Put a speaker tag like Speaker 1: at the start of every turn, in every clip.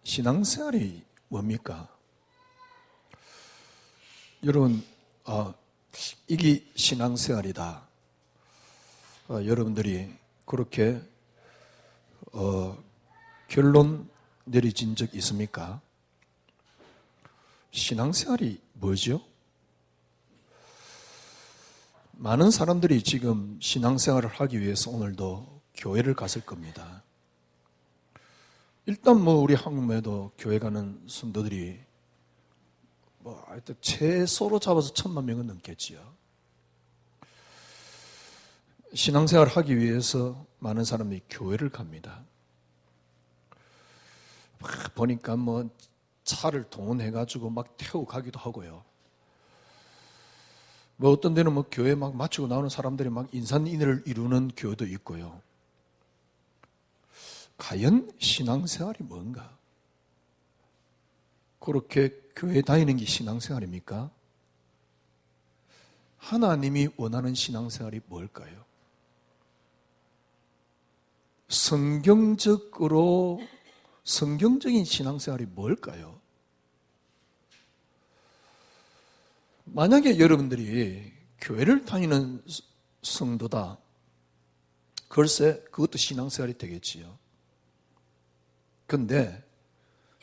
Speaker 1: 신앙생활이 뭡니까? 여러분, 이게 신앙생활이다. 여러분들이 그렇게 결론 내리진 적 있습니까? 신앙생활이 뭐죠? 많은 사람들이 지금 신앙생활을 하기 위해서 오늘도 교회를 갔을 겁니다. 일단 우리 한국에도 교회 가는 성도들이 하여튼 최소로 잡아서 1,000만 명은 넘겠지요. 신앙생활을 하기 위해서 많은 사람들이 교회를 갑니다. 보니까 차를 동원해가지고 막 태우고 가기도 하고요. 어떤 데는 교회 마치고 나오는 사람들이 인산인해를 이루는 교회도 있고요. 과연 신앙생활이 뭔가? 그렇게 교회 다니는 게 신앙생활입니까? 하나님이 원하는 신앙생활이 뭘까요? 성경적인 신앙생활이 뭘까요? 만약에 여러분들이 교회를 다니는 성도다, 글쎄 그것도 신앙생활이 되겠지요. 그런데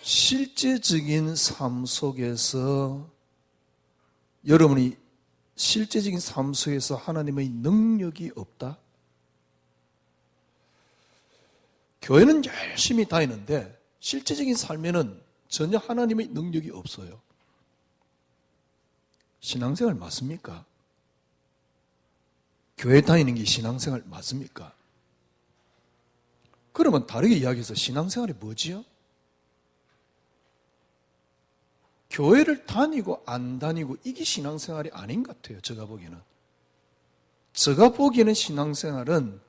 Speaker 1: 실제적인 삶 속에서 여러분이 실제적인 삶 속에서 하나님의 능력이 없다? 교회는 열심히 다니는데 실제적인 삶에는 전혀 하나님의 능력이 없어요. 신앙생활 맞습니까? 교회 다니는 게 신앙생활 맞습니까? 그러면 다르게 이야기해서 신앙생활이 뭐지요? 교회를 다니고 안 다니고 이게 신앙생활이 아닌 것 같아요. 제가 보기에는 신앙생활은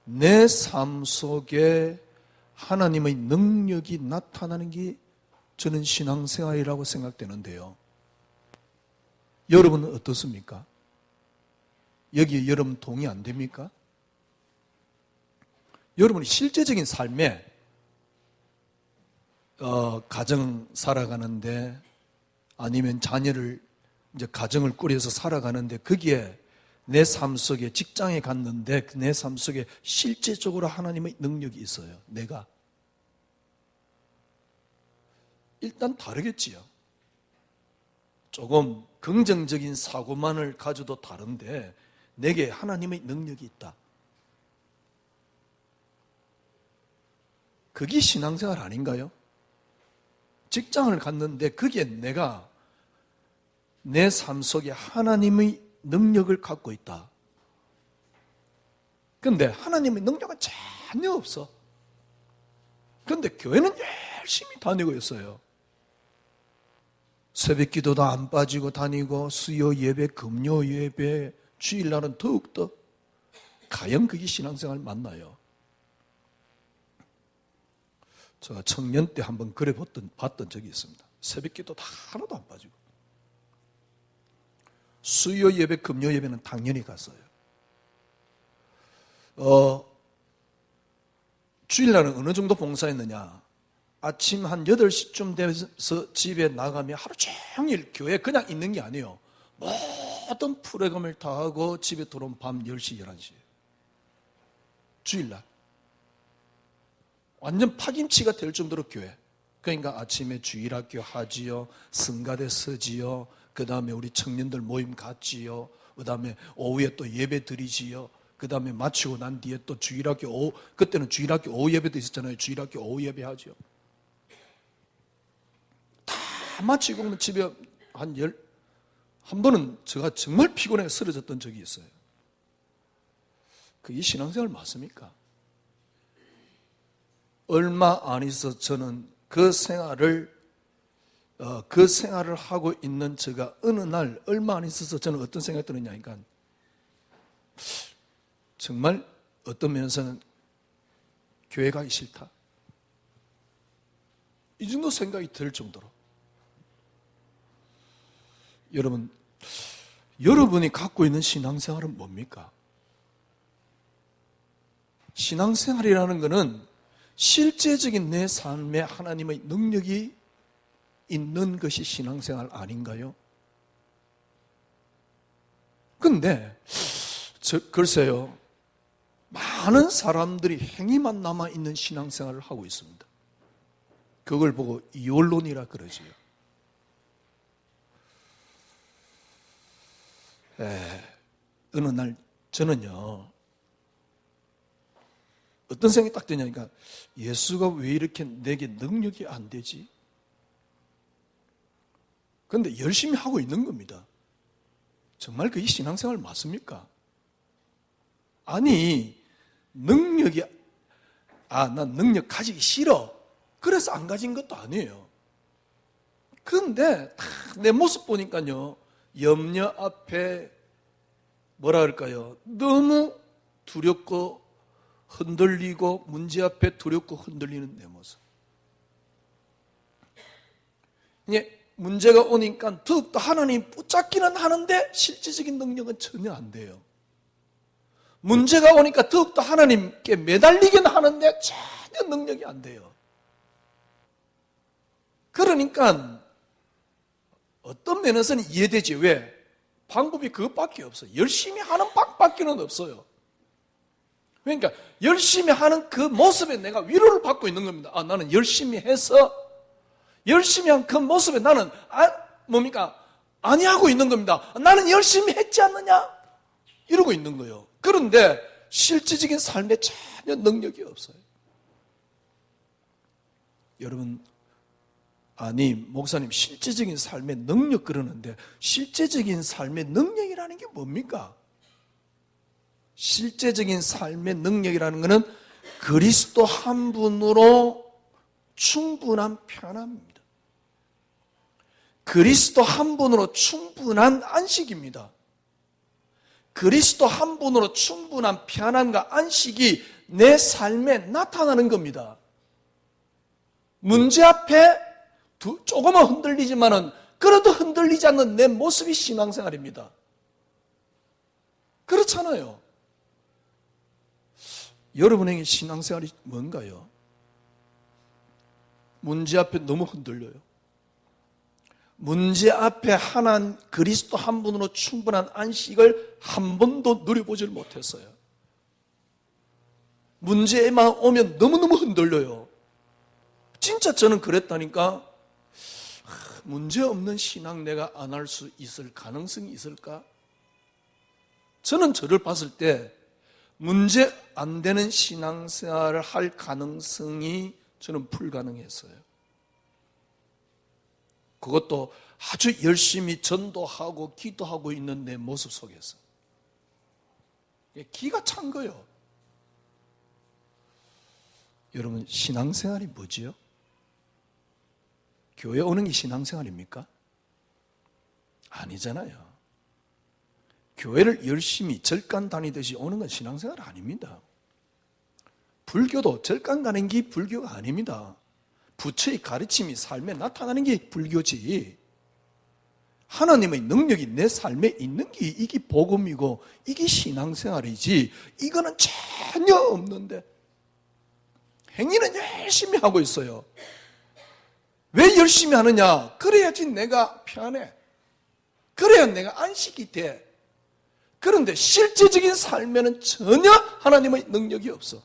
Speaker 1: 내 삶 속에 하나님의 능력이 나타나는 게 저는 신앙생활이라고 생각되는데요. 여러분은 어떻습니까? 여기에 여러분 동의 안 됩니까? 여러분이 실제적인 삶에 가정 살아가는데 아니면 자녀를 이제 가정을 꾸려서 살아가는데 거기에 내 삶 속에 직장에 갔는데 내 삶 속에 실제적으로 하나님의 능력이 있어요. 내가 일단 다르겠지요. 조금 긍정적인 사고만을 가져도 다른데 내게 하나님의 능력이 있다. 그게 신앙생활 아닌가요? 직장을 갔는데 거기에 내가 내 삶 속에 하나님의 능력을 갖고 있다. 그런데 하나님의 능력은 전혀 없어. 그런데 교회는 열심히 다니고 있어요. 새벽 기도도 안 빠지고 다니고 수요 예배, 금요 예배, 주일날은 더욱더. 과연 그게 신앙생활 맞나요? 제가 청년 때 한번 그래 봤던 적이 있습니다. 새벽 기도 다 하나도 안 빠지고 수요 예배, 금요 예배는 당연히 갔어요. 주일날은 어느 정도 봉사했느냐? 아침 한 8시쯤 돼서 집에 나가면 하루 종일 교회에 그냥 있는 게 아니에요. 모든 프로그램을 다 하고 집에 들어오면 밤 10시, 11시. 주일날. 완전 파김치가 될 정도로 교회. 그러니까 아침에 주일학교 하지요. 성가대 서지요. 그 다음에 우리 청년들 모임 갔지요. 그 다음에 오후에 또 예배 드리지요. 그 다음에 마치고 난 뒤에 또 주일학교 오후, 그때는 주일학교 오후 예배도 있었잖아요. 주일학교 오후 예배 하죠. 다 마치고 오면 집에 한 번은 제가 정말 피곤해 쓰러졌던 적이 있어요. 그게 신앙생활 맞습니까? 얼마 안 있어 저는 그 생활을 하고 있는 제가 어느 날 얼마 안 있어서 저는 어떤 생각이 드느냐 하니까 정말 어떤 면에서는 교회 가기 싫다. 이 정도 생각이 들 정도로. 여러분이 갖고 있는 신앙생활은 뭡니까? 신앙생활이라는 것은 실제적인 내 삶에 하나님의 능력이 있는 것이 신앙생활 아닌가요? 근데 글쎄요, 많은 사람들이 행위만 남아있는 신앙생활을 하고 있습니다. 그걸 보고 이원론이라 그러지요. 어느 날 저는요, 어떤 생각이 딱 드냐니까, 예수가 왜 이렇게 내게 능력이 안 되지? 그런데 열심히 하고 있는 겁니다. 정말 그게 신앙생활 맞습니까? 아니, 능력이, 난 능력 가지기 싫어. 그래서 안 가진 것도 아니에요. 그런데 내 모습 보니까요, 염려 앞에 뭐라 그럴까요? 너무 두렵고 흔들리고 문제 앞에 두렵고 흔들리는 내 모습. 문제가 오니까 더욱더 하나님 붙잡기는 하는데 실질적인 능력은 전혀 안 돼요. 문제가 오니까 더욱더 하나님께 매달리긴 하는데 전혀 능력이 안 돼요. 그러니까 어떤 면에서는 이해되지. 왜? 방법이 그것밖에 없어요. 열심히 하는 방법밖에는 없어요. 그러니까 열심히 하는 그 모습에 내가 위로를 받고 있는 겁니다. 나는 열심히 해서 열심히 한 그 모습에 나는 아니하고 있는 겁니다. 나는 열심히 했지 않느냐? 이러고 있는 거예요. 그런데 실질적인 삶에 전혀 능력이 없어요. 여러분, 목사님 실질적인 삶의 능력 그러는데 실제적인 삶의 능력이라는 게 뭡니까? 실제적인 삶의 능력이라는 것은 그리스도 한 분으로 충분한 편함입니다. 그리스도 한 분으로 충분한 안식입니다. 그리스도 한 분으로 충분한 편안과 안식이 내 삶에 나타나는 겁니다. 문제 앞에 조금은 흔들리지만은 그래도 흔들리지 않는 내 모습이 신앙생활입니다. 그렇잖아요. 여러분에게 신앙생활이 뭔가요? 문제 앞에 너무 흔들려요. 문제 앞에 그리스도 한 분으로 충분한 안식을 한 번도 누려보질 못했어요. 문제만 오면 너무너무 흔들려요. 진짜 저는 그랬다니까. 문제 없는 신앙 내가 안 할 수 있을 가능성이 있을까? 저는 저를 봤을 때 문제 안 되는 신앙생활을 할 가능성이 저는 불가능했어요. 그것도 아주 열심히 전도하고 기도하고 있는 내 모습 속에서. 기가 찬 거예요. 여러분, 신앙생활이 뭐지요? 교회 오는 게 신앙생활입니까? 아니잖아요. 교회를 열심히 절간 다니듯이 오는 건 신앙생활 아닙니다. 불교도 절간 가는 게 불교가 아닙니다. 부처의 가르침이 삶에 나타나는 게 불교지. 하나님의 능력이 내 삶에 있는 게 이게 복음이고 이게 신앙생활이지, 이거는 전혀 없는데 행위는 열심히 하고 있어요. 왜 열심히 하느냐? 그래야지 내가 편해. 그래야 내가 안식이 돼. 그런데 실제적인 삶에는 전혀 하나님의 능력이 없어.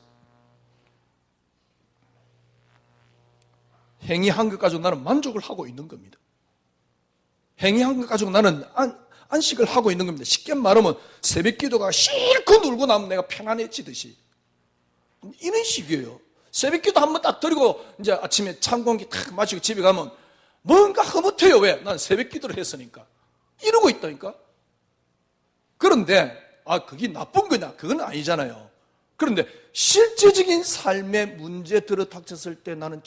Speaker 1: 행위한 것 가지고 나는 만족을 하고 있는 겁니다. 행위한 것 가지고 나는 안식을 하고 있는 겁니다. 쉽게 말하면 새벽 기도가 실컷 울고 나면 내가 편안해지듯이 이런 식이에요. 새벽 기도 한번 딱 드리고 이제 아침에 찬 공기 탁 마시고 집에 가면 뭔가 흐뭇해요. 왜? 난 새벽 기도를 했으니까. 이러고 있다니까. 그런데 그게 나쁜 거냐? 그건 아니잖아요. 그런데 실제적인 삶에 문제 들어닥쳤을 때 나는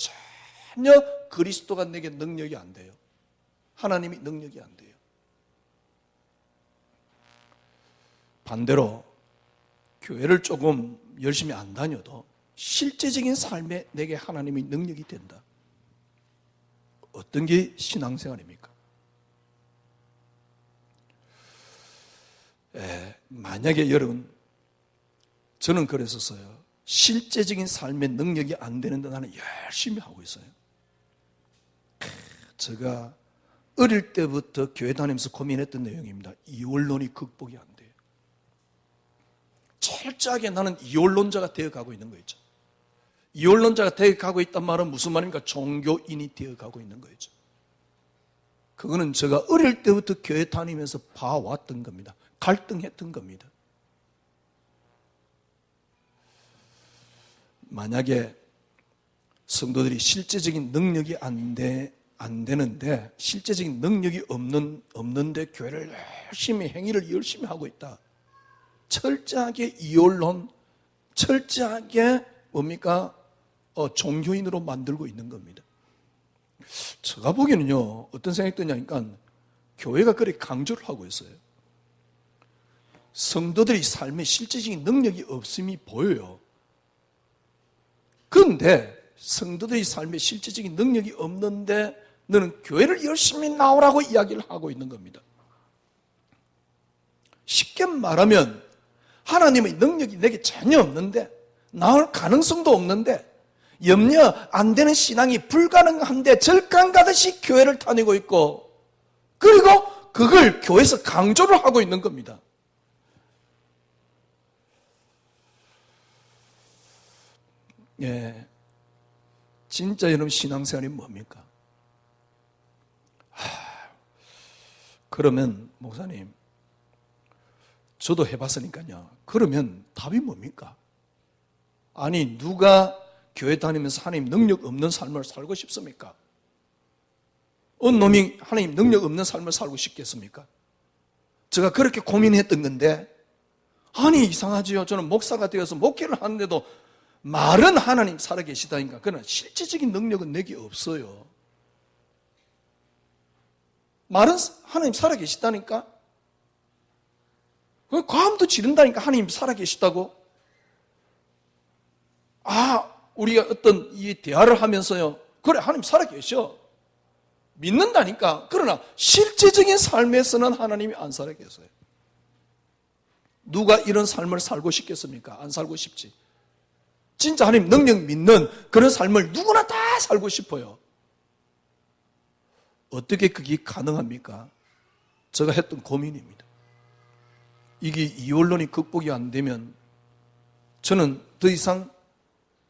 Speaker 1: 전혀 그리스도가 내게 능력이 안 돼요. 하나님이 능력이 안 돼요. 반대로 교회를 조금 열심히 안 다녀도 실제적인 삶에 내게 하나님의 능력이 된다. 어떤 게 신앙생활입니까? 만약에 여러분, 저는 그랬었어요. 실제적인 삶의 능력이 안 되는데 나는 열심히 하고 있어요. 제가 어릴 때부터 교회 다니면서 고민했던 내용입니다. 이원론이 극복이 안 돼요. 철저하게 나는 이원론자가 되어가고 있는 거죠. 이원론자가 되어가고 있단 말은 무슨 말입니까? 종교인이 되어가고 있는 거죠. 그거는 제가 어릴 때부터 교회 다니면서 봐왔던 겁니다. 갈등했던 겁니다. 만약에 성도들이 실제적인 능력이 안 되는데, 실제적인 능력이 없는데 교회를 행위를 열심히 하고 있다. 철저하게 이원론, 철저하게 뭡니까? 종교인으로 만들고 있는 겁니다. 제가 보기에는요, 어떤 생각이 드냐니까, 교회가 그렇게 강조를 하고 있어요. 성도들이 삶에 실제적인 능력이 없음이 보여요. 그런데 성도들의 삶에 실제적인 능력이 없는데 너는 교회를 열심히 나오라고 이야기를 하고 있는 겁니다. 쉽게 말하면 하나님의 능력이 내게 전혀 없는데, 나올 가능성도 없는데, 염려 안 되는 신앙이 불가능한데 절간 가듯이 교회를 다니고 있고, 그리고 그걸 교회에서 강조를 하고 있는 겁니다. 예, 진짜 여러분 신앙생활이 뭡니까? 그러면 목사님, 저도 해봤으니까요. 그러면 답이 뭡니까? 아니, 누가 교회 다니면서 하나님 능력 없는 삶을 살고 싶습니까? 어느 놈이 하나님 능력 없는 삶을 살고 싶겠습니까? 제가 그렇게 고민했던 건데, 아니 이상하지요. 저는 목사가 되어서 목회를 하는데도 말은 하나님 살아계시다니까, 그러나 실제적인 능력은 내게 없어요. 말은 하나님 살아계시다니까, 과음도 지른다니까 하나님 살아계시다고. 우리가 어떤 이 대화를 하면서요, 그래 하나님 살아계셔, 믿는다니까. 그러나 실제적인 삶에서는 하나님이 안 살아계세요. 누가 이런 삶을 살고 싶겠습니까? 안 살고 싶지. 진짜 하나님 능력 믿는 그런 삶을 누구나 다 살고 싶어요. 어떻게 그게 가능합니까? 제가 했던 고민입니다. 이게 이원론이 극복이 안 되면 저는 더 이상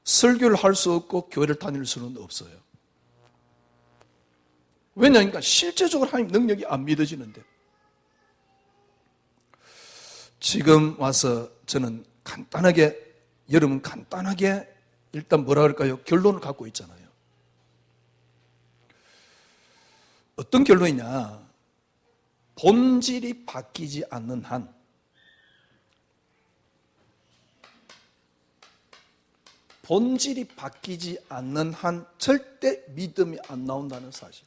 Speaker 1: 설교를 할 수 없고 교회를 다닐 수는 없어요. 왜냐하니까 실제적으로 하나님 능력이 안 믿어지는데. 지금 와서 저는 여러분 간단하게 일단 뭐라 그럴까요? 결론을 갖고 있잖아요. 어떤 결론이냐? 본질이 바뀌지 않는 한, 본질이 바뀌지 않는 한 절대 믿음이 안 나온다는 사실.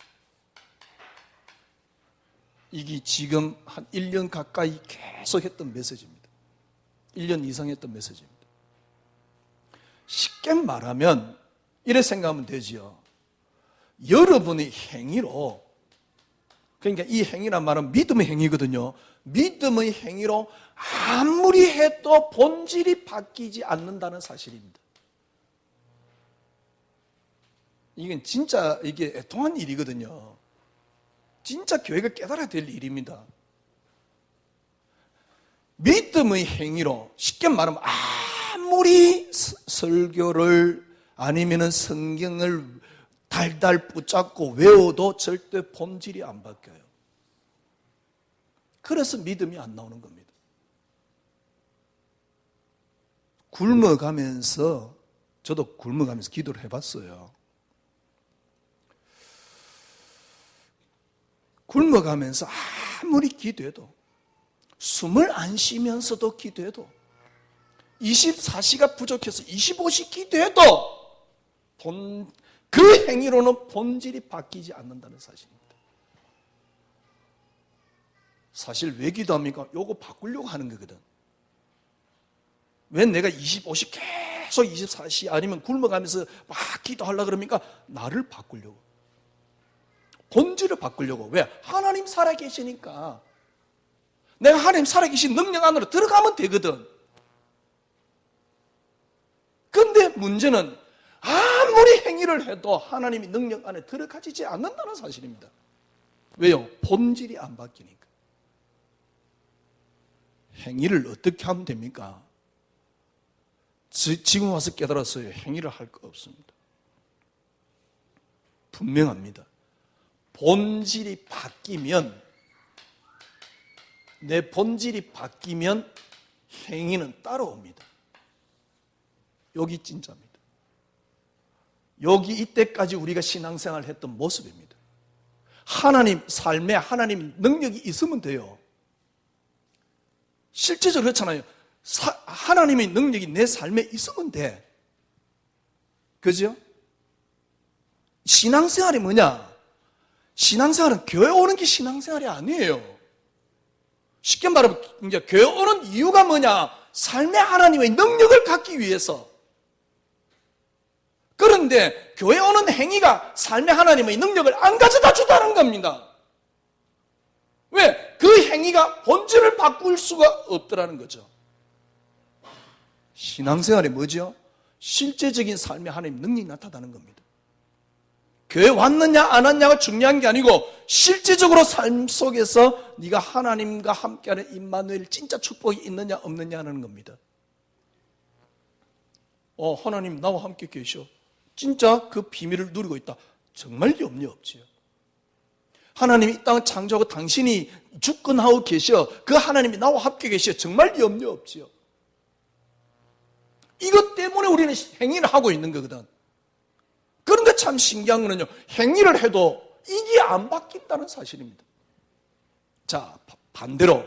Speaker 1: 이게 지금 한 1년 가까이 계속 했던 메시지입니다. 1년 이상 했던 메시지입니다. 쉽게 말하면 이렇게 생각하면 되지요. 여러분의 행위로, 그러니까 이 행위란 말은 믿음의 행위거든요. 믿음의 행위로 아무리 해도 본질이 바뀌지 않는다는 사실입니다. 이건 진짜 이게 애통한 일이거든요. 진짜 교회가 깨달아야 될 일입니다. 믿음의 행위로, 쉽게 말하면 아무리 설교를 아니면 성경을 달달 붙잡고 외워도 절대 본질이 안 바뀌어요. 그래서 믿음이 안 나오는 겁니다. 저도 굶어가면서 기도를 해봤어요. 굶어가면서 아무리 기도해도, 숨을 안 쉬면서도 기도해도, 24시가 부족해서 25시 기도해도 그 행위로는 본질이 바뀌지 않는다는 사실입니다. 사실 왜 기도합니까? 요거 바꾸려고 하는 거거든. 왜 내가 25시 계속 24시 아니면 굶어가면서 막 기도하려고 그럽니까? 나를 바꾸려고. 본질을 바꾸려고. 왜? 하나님 살아계시니까. 내가 하나님 살아계신 능력 안으로 들어가면 되거든. 그런데 문제는 아무리 행위를 해도 하나님이 능력 안에 들어가지지 않는다는 사실입니다. 왜요? 본질이 안 바뀌니까. 행위를 어떻게 하면 됩니까? 지금 와서 깨달았어요. 행위를 할 거 없습니다. 분명합니다. 본질이 바뀌면, 내 본질이 바뀌면 행위는 따라옵니다. 여기 진짜입니다. 여기 이때까지 우리가 신앙생활을 했던 모습입니다. 하나님 삶에 하나님 능력이 있으면 돼요. 실제적으로 그렇잖아요. 하나님의 능력이 내 삶에 있으면 돼. 그죠? 신앙생활이 뭐냐? 신앙생활은 교회 오는 게 신앙생활이 아니에요. 쉽게 말하면 이제 교회 오는 이유가 뭐냐? 삶의 하나님의 능력을 갖기 위해서. 그런데 교회 오는 행위가 삶의 하나님의 능력을 안 가져다 주다는 겁니다. 왜? 그 행위가 본질을 바꿀 수가 없더라는 거죠. 신앙생활이 뭐죠? 실제적인 삶의 하나님 능력이 나타나는 겁니다. 교회 왔느냐 안 왔냐가 중요한 게 아니고 실제적으로 삶 속에서 네가 하나님과 함께하는 임마누엘 진짜 축복이 있느냐 없느냐는 겁니다. 하나님 나와 함께 계셔. 진짜 그 비밀을 누리고 있다. 정말 염려 없지요. 하나님이 이 땅을 창조하고 당신이 주권하고 계셔. 그 하나님이 나와 함께 계셔. 정말 염려 없지요. 이것 때문에 우리는 행위를 하고 있는 거거든. 그런데 참 신기한 거는요, 행위를 해도 이게 안 바뀐다는 사실입니다. 자, 반대로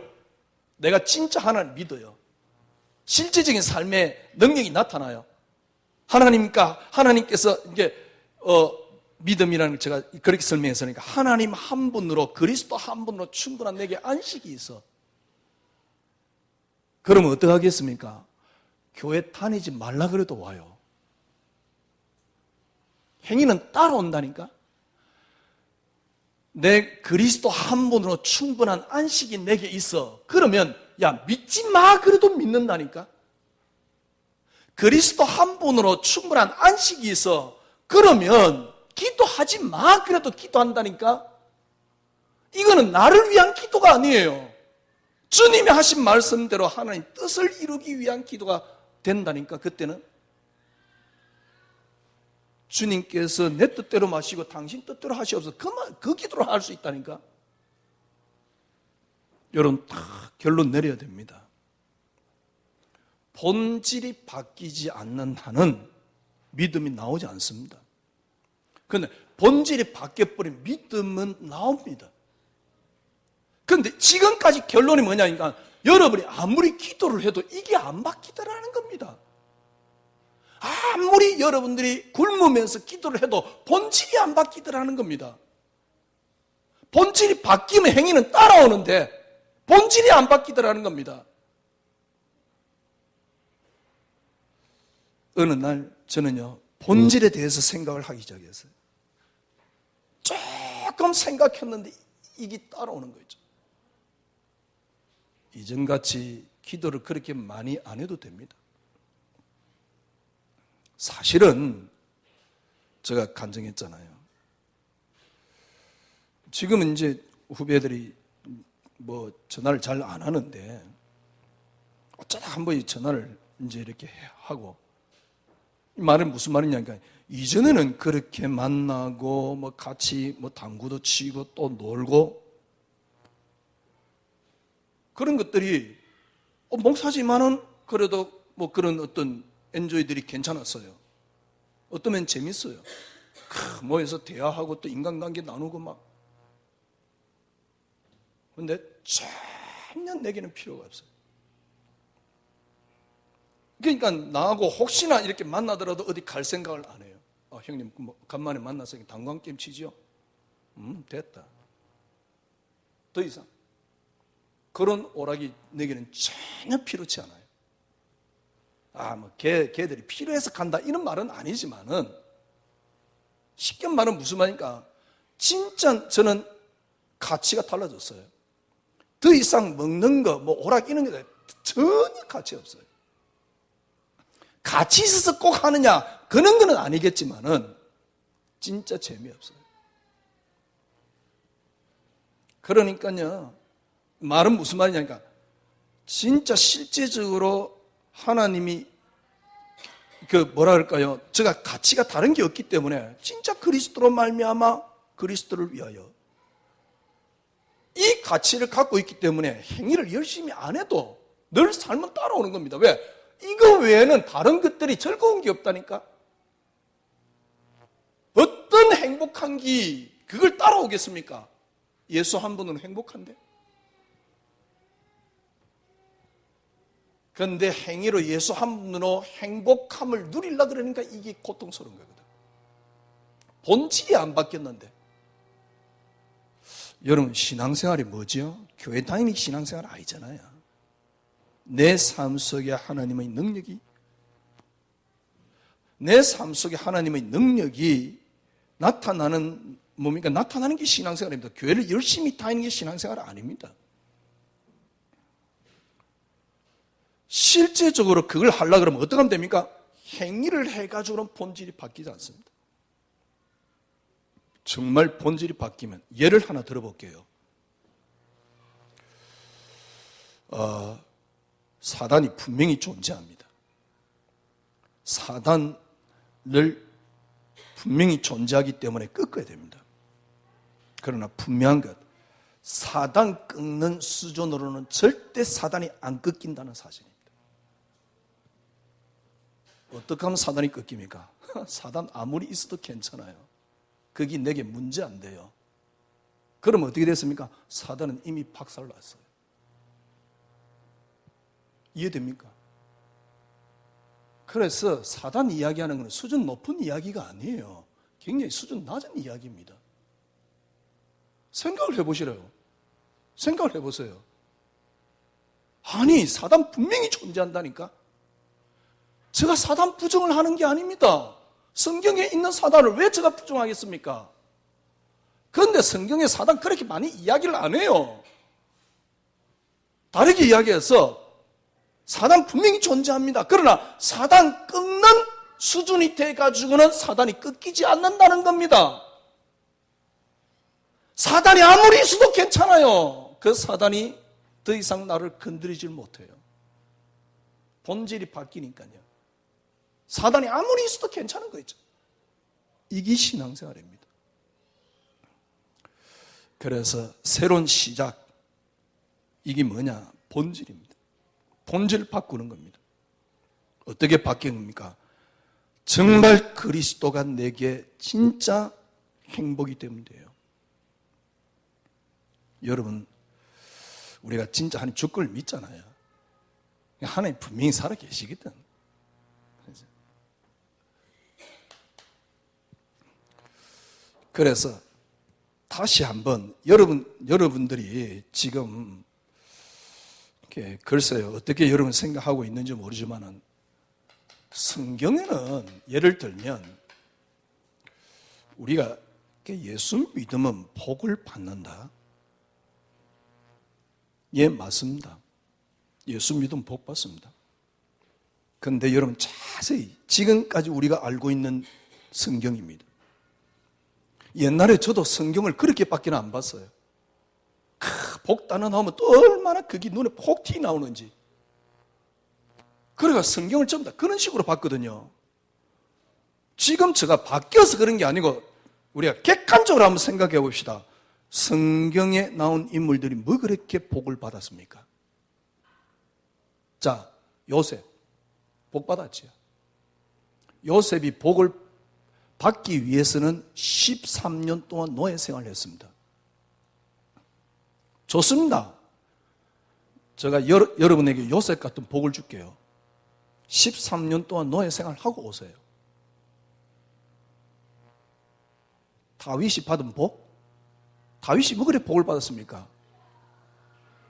Speaker 1: 내가 진짜 하나님 믿어요. 실제적인 삶의 능력이 나타나요. 하나님께서 이제 믿음이라는 걸 제가 그렇게 설명했으니까 하나님 한 분으로, 그리스도 한 분으로 충분한 내게 안식이 있어. 그러면 어떻게 하겠습니까? 교회 다니지 말라 그래도 와요. 행위는 따라온다니까. 내 그리스도 한 분으로 충분한 안식이 내게 있어. 그러면 야 믿지 마 그래도 믿는다니까. 그리스도 한 분으로 충분한 안식이 있어. 그러면 기도하지 마 그래도 기도한다니까. 이거는 나를 위한 기도가 아니에요. 주님이 하신 말씀대로 하나님 뜻을 이루기 위한 기도가 된다니까. 그때는 주님께서 내 뜻대로 마시고 당신 뜻대로 하시옵소서. 그 기도를 할 수 있다니까. 여러분 다 결론 내려야 됩니다. 본질이 바뀌지 않는 한은 믿음이 나오지 않습니다. 그런데 본질이 바뀌어버린 믿음은 나옵니다. 그런데 지금까지 결론이 뭐냐니까 여러분이 아무리 기도를 해도 이게 안 바뀌더라는 겁니다. 아무리 여러분들이 굶으면서 기도를 해도 본질이 안 바뀌더라는 겁니다. 본질이 바뀌면 행위는 따라오는데 본질이 안 바뀌더라는 겁니다. 어느 날 저는요 본질에 대해서 생각을 하기 시작했어요. 조금 생각했는데 이게 따라오는 거죠. 이전같이 기도를 그렇게 많이 안 해도 됩니다. 사실은 제가 간증했잖아요. 지금은 이제 후배들이 뭐 전화를 잘 안 하는데 어쩌다 한 번 전화를 이제 이렇게 하고, 이 말은 무슨 말이냐니까 이전에는 그렇게 만나고 뭐 같이 뭐 당구도 치고 또 놀고 그런 것들이 목사지만은 그래도 뭐 그런 어떤 엔조이들이 괜찮았어요. 어떠면 재밌어요. 모여서 대화하고 또 인간관계 나누고 막. 근데 전혀 내게는 필요가 없어요. 그러니까 나하고 혹시나 이렇게 만나더라도 어디 갈 생각을 안 해요. 형님 뭐 간만에 만나서 당구 게임 치죠? 됐다. 더 이상 그런 오락이 내게는 전혀 필요치 않아요. 뭐 걔들이 필요해서 간다 이런 말은 아니지만은 쉽게 말하면 무슨 말이니까 진짜 저는 가치가 달라졌어요. 더 이상 먹는 거 뭐 오락 이런 게 전혀 가치 없어요. 같이 있어서 꼭 하느냐? 그런 건 아니겠지만은 진짜 재미없어요. 그러니까요, 말은 무슨 말이냐니까, 진짜 실제적으로 하나님이 뭐라 그럴까요? 제가 가치가 다른 게 없기 때문에 진짜 그리스도로 말미암아 그리스도를 위하여 이 가치를 갖고 있기 때문에 행위를 열심히 안 해도 늘 삶은 따라오는 겁니다. 왜? 이거 외에는 다른 것들이 즐거운 게 없다니까. 어떤 행복한 게 그걸 따라오겠습니까? 예수 한 분은 행복한데. 그런데 행위로 예수 한 분으로 행복함을 누리려고 그러니까 이게 고통스러운 거거든. 본질이 안 바뀌었는데. 여러분, 신앙생활이 뭐지요? 교회 다니는 신앙생활 아니잖아요. 내 삶 속에 하나님의 능력이, 내 삶 속에 하나님의 능력이 나타나는 뭡니까? 나타나는 게 신앙생활입니다. 교회를 열심히 다니는 게 신앙생활 아닙니다. 실제적으로 그걸 하려고 그러면 어떻게 하면 됩니까? 행위를 해가지고는 본질이 바뀌지 않습니다. 정말 본질이 바뀌면 예를 하나 들어볼게요. 사단이 분명히 존재합니다. 사단을 분명히 존재하기 때문에 꺾어야 됩니다. 그러나 분명한 것, 사단 꺾는 수준으로는 절대 사단이 안 꺾인다는 사실입니다. 어떻게 하면 사단이 꺾입니까? 사단 아무리 있어도 괜찮아요. 그게 내게 문제 안 돼요. 그럼 어떻게 됐습니까? 사단은 이미 박살났어요. 이해됩니까? 그래서 사단 이야기하는 것은 수준 높은 이야기가 아니에요. 굉장히 수준 낮은 이야기입니다. 생각을 해보시래요. 생각을 해보세요. 아니, 사단 분명히 존재한다니까? 제가 사단 부정을 하는 게 아닙니다. 성경에 있는 사단을 왜 제가 부정하겠습니까? 그런데 성경에 사단 그렇게 많이 이야기를 안 해요. 다르게 이야기해서 사단 분명히 존재합니다. 그러나 사단 끊는 수준이 돼가지고는 사단이 끊기지 않는다는 겁니다. 사단이 아무리 있어도 괜찮아요. 그 사단이 더 이상 나를 건드리질 못해요. 본질이 바뀌니까요. 사단이 아무리 있어도 괜찮은 거 있죠. 이게 신앙생활입니다. 그래서 새로운 시작, 이게 뭐냐? 본질입니다. 본질을 바꾸는 겁니다. 어떻게 바뀌는 겁니까? 정말 그리스도가 내게 진짜 행복이 되면 돼요. 여러분, 우리가 진짜 하나님 주권을 믿잖아요. 하나님 분명히 살아 계시거든. 그래서 다시 한번 여러분들이 지금 글쎄요, 어떻게 여러분 생각하고 있는지 모르지만은 성경에는 예를 들면 우리가 예수 믿으면 복을 받는다. 예, 맞습니다. 예수 믿으면 복 받습니다. 그런데 여러분 자세히 지금까지 우리가 알고 있는 성경입니다. 옛날에 저도 성경을 그렇게밖에 안 봤어요. 복 단어 나오면 또 얼마나 그게 눈에 폭 튀 나오는지. 그래가 성경을 전부 다 그런 식으로 봤거든요. 지금 제가 바뀌어서 그런 게 아니고 우리가 객관적으로 한번 생각해 봅시다. 성경에 나온 인물들이 뭐 그렇게 복을 받았습니까? 자, 요셉 복 받았지요. 요셉이 복을 받기 위해서는 13년 동안 노예 생활을 했습니다. 좋습니다. 제가 여러분에게 요셉 같은 복을 줄게요. 13년 동안 노예 생활하고 오세요. 다윗이 받은 복? 다윗이 뭐 그래 복을 받았습니까?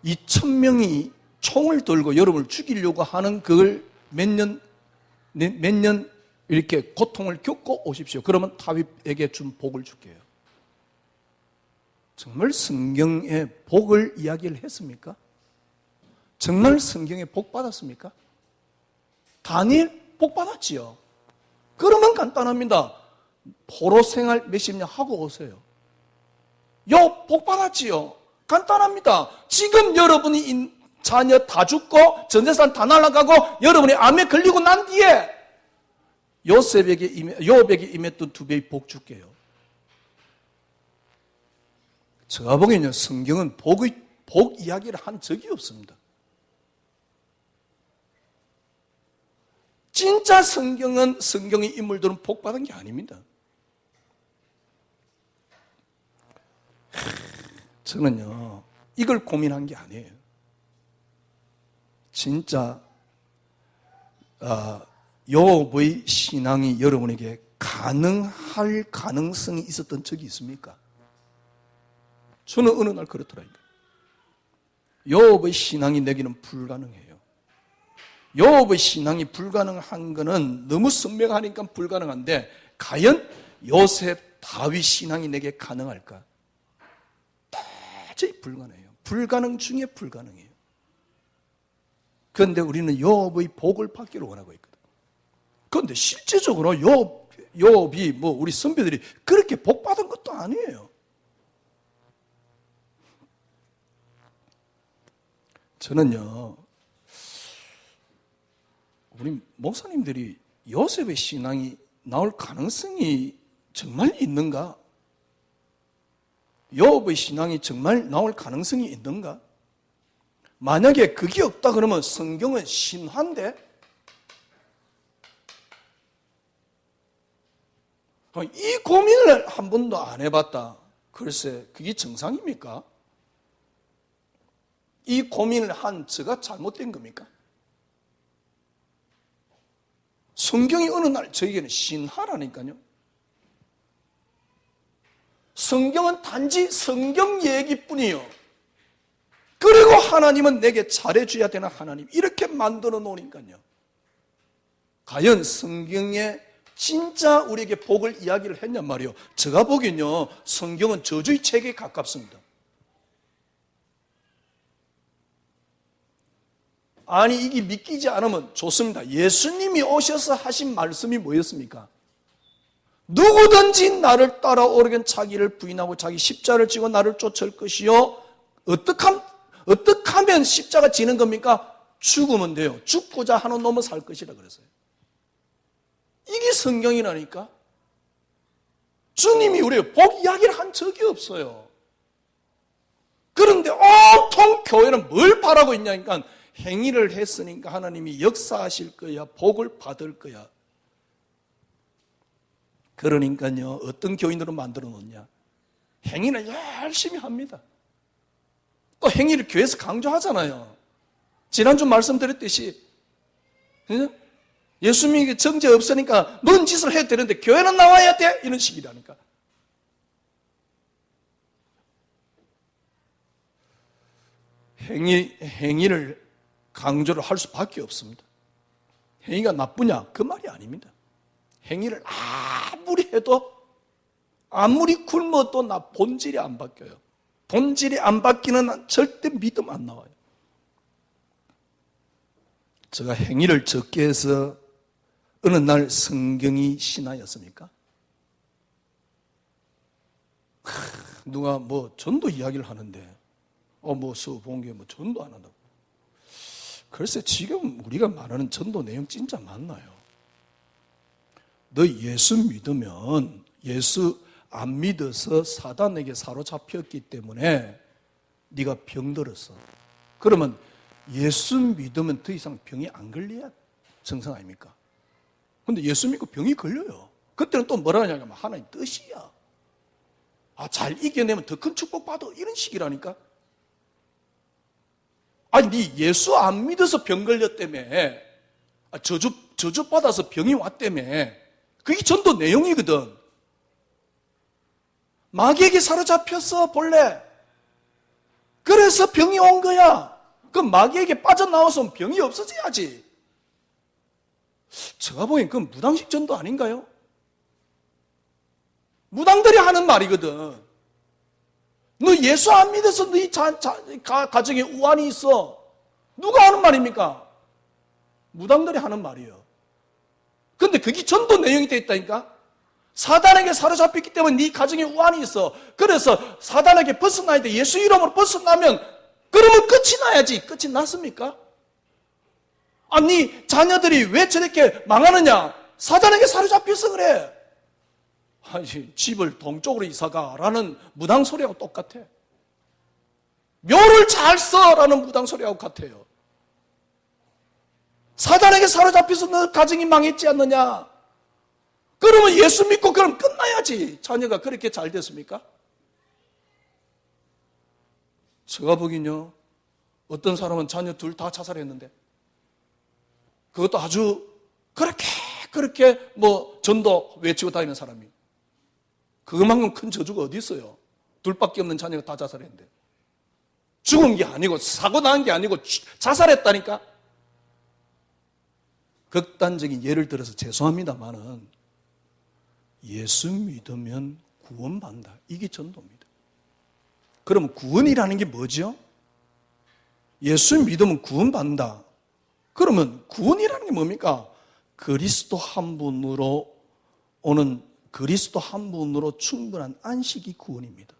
Speaker 1: 2,000명이 총을 들고 여러분을 죽이려고 하는 그걸 몇 년 이렇게 고통을 겪고 오십시오. 그러면 다윗에게 준 복을 줄게요. 정말 성경의 복을 이야기를 했습니까? 정말 성경에 복 받았습니까? 다니엘 복 받았지요. 그러면 간단합니다. 포로 생활 몇십 년 하고 오세요. 복 받았지요. 간단합니다. 지금 여러분이 자녀 다 죽고 전재산 다 날아가고 여러분이 암에 걸리고 난 뒤에 요셉에게 임했던 2배의 복 줄게요. 제가 보기에는 성경은 복 이야기를 한 적이 없습니다. 진짜 성경의 인물들은 복 받은 게 아닙니다. 저는요, 이걸 고민한 게 아니에요. 진짜 요업의 신앙이 여러분에게 가능할 가능성이 있었던 적이 있습니까? 저는 어느 날 그렇더라고요. 요업의 신앙이 내게는 불가능해요. 요업의 신앙이 불가능한 것은 너무 선명하니까 불가능한데 과연 요셉, 다윗 신앙이 내게 가능할까? 도저히 불가능해요. 불가능 중에 불가능해요. 그런데 우리는 요업의 복을 받기를 원하고 있거든. 그런데 실제적으로 요업이 우리 선배들이 그렇게 복 받은 것도 아니에요. 저는요, 우리 목사님들이 요셉의 신앙이 나올 가능성이 정말 있는가? 요업의 신앙이 정말 나올 가능성이 있는가? 만약에 그게 없다 그러면 성경은 신화인데? 이 고민을 한 번도 안 해봤다. 글쎄, 그게 정상입니까? 이 고민을 한 저가 잘못된 겁니까? 성경이 어느 날 저에게는 신화라니까요. 성경은 단지 성경 얘기뿐이요. 그리고 하나님은 내게 잘해줘야 되는 하나님, 이렇게 만들어 놓으니까요. 과연 성경에 진짜 우리에게 복을 이야기를 했냔 말이요. 제가 보기엔요, 성경은 저주의 책에 가깝습니다. 아니, 이게 믿기지 않으면 좋습니다. 예수님이 오셔서 하신 말씀이 뭐였습니까? 누구든지 나를 따라오려면 자기를 부인하고 자기 십자를 지고 나를 쫓을 것이요. 어떻게 하면 십자가 지는 겁니까? 죽으면 돼요. 죽고자 하는 놈은 살 것이라 그랬어요. 이게 성경이라니까. 주님이 우리에게 복 이야기를 한 적이 없어요. 그런데 온통 교회는 뭘 바라고 있냐니까, 행위를 했으니까 하나님이 역사하실 거야, 복을 받을 거야. 그러니까요, 어떤 교인들은 만들어 놓냐? 행위는 열심히 합니다. 또 행위를 교회에서 강조하잖아요. 지난주 말씀드렸듯이 예수님이 정죄 없으니까 넌 짓을 해도 되는데 교회는 나와야 돼? 이런 식이라니까. 행위를 강조를 할 수밖에 없습니다. 행위가 나쁘냐? 그 말이 아닙니다. 행위를 아무리 해도, 아무리 굶어도 나 본질이 안 바뀌어요. 본질이 안 바뀌는 절대 믿음 안 나와요. 제가 행위를 적게 해서 어느 날 성경이 신화였습니까? 누가 전도 이야기를 하는데 수봉교회 전도 안 한다고. 글쎄, 지금 우리가 말하는 전도 내용 진짜 맞나요? 너 예수 믿으면, 예수 안 믿어서 사단에게 사로잡혔기 때문에 네가 병들었어. 그러면 예수 믿으면 더 이상 병이 안 걸려야 정상 아닙니까? 근데 예수 믿고 병이 걸려요. 그때는 또 뭐라 하냐면 하나님 뜻이야. 잘 이겨내면 더 큰 축복 받아. 이런 식이라니까. 아니, 네 예수 안 믿어서 병 걸렸다며. 저주 받아서 병이 왔다며. 그게 전도 내용이거든. 마귀에게 사로잡혔어, 본래. 그래서 병이 온 거야. 그럼 마귀에게 빠져나와서 병이 없어져야지. 제가 보기엔 그건 무당식 전도 아닌가요? 무당들이 하는 말이거든. 너 예수 안 믿어서 네 가정에 우환이 있어. 누가 하는 말입니까? 무당들이 하는 말이에요. 근데 그게 전도 내용이 되어 있다니까? 사단에게 사로잡혔기 때문에 네 가정에 우환이 있어. 그래서 사단에게 벗어나야 돼. 예수 이름으로 벗어나면 그러면 끝이 나야지. 끝이 났습니까? 아니 자녀들이 왜 저렇게 망하느냐? 사단에게 사로잡혀서 그래. 아니 집을 동쪽으로 이사가라는 무당소리하고 똑같아. 묘를 잘 써라는 무당소리하고 같아요. 사단에게 사로잡혀서 너 가정이 망했지 않느냐? 그러면 예수 믿고 그럼 끝나야지. 자녀가 그렇게 잘 됐습니까? 제가 보기엔요, 어떤 사람은 자녀 둘 다 자살했는데 그것도 아주 그렇게 전도 외치고 다니는 사람이, 그것만큼 큰 저주가 어디 있어요? 둘밖에 없는 자녀가 다 자살했는데. 죽은 게 아니고 사고 난 게 아니고 자살했다니까. 극단적인 예를 들어서 죄송합니다만은 예수 믿으면 구원받는다. 이게 전도입니다. 그럼 구원이라는 게 뭐죠? 예수 믿으면 구원받는다. 그러면 구원이라는 게 뭡니까? 그리스도 한 분으로 오는, 그리스도 한 분으로 충분한 안식이 구원입니다.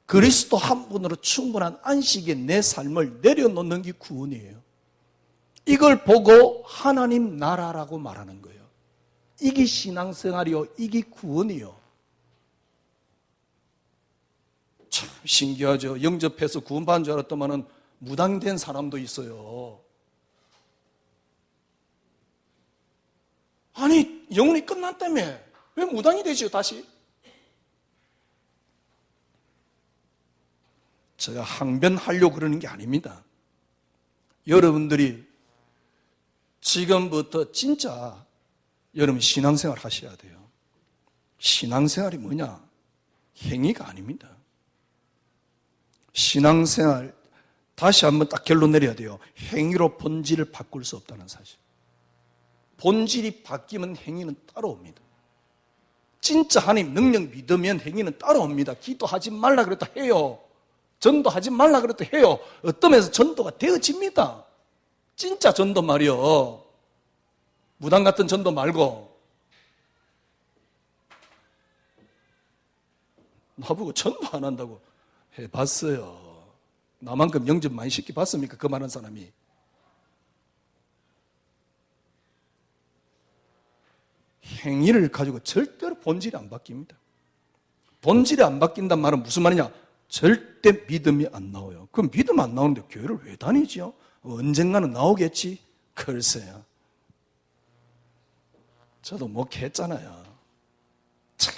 Speaker 1: 그리스도 한 분으로 충분한 안식에 내 삶을 내려놓는 게 구원이에요. 이걸 보고 하나님 나라라고 말하는 거예요. 이게 신앙생활이요, 이게 구원이요. 참 신기하죠. 영접해서 구원받은 줄 알았더만은 무당된 사람도 있어요. 아니 영혼이 끝났다며 왜 무당이 되지요 다시? 제가 항변하려고 그러는 게 아닙니다. 여러분들이 지금부터 진짜 여러분 신앙생활 하셔야 돼요. 신앙생활이 뭐냐? 행위가 아닙니다. 신앙생활 다시 한번 딱 결론 내려야 돼요. 행위로 본질을 바꿀 수 없다는 사실. 본질이 바뀌면 행위는 따라옵니다. 진짜 하나님 능력 믿으면 행위는 따라옵니다. 기도하지 말라 그랬다 해요. 전도하지 말라 그랬다 해요. 어떤 면에서 전도가 되어집니다. 진짜 전도 말이요. 무당 같은 전도 말고. 나보고 전도 안 한다고 해봤어요. 나만큼 영접 많이 시켜봤습니까? 그 많은 사람이. 행위를 가지고 절대로 본질이 안 바뀝니다. 본질이 안 바뀐단 말은 무슨 말이냐? 절대 믿음이 안 나와요. 그럼 믿음 안 나오는데 교회를 왜 다니죠? 언젠가는 나오겠지? 글쎄요. 저도 목회했잖아요. 참,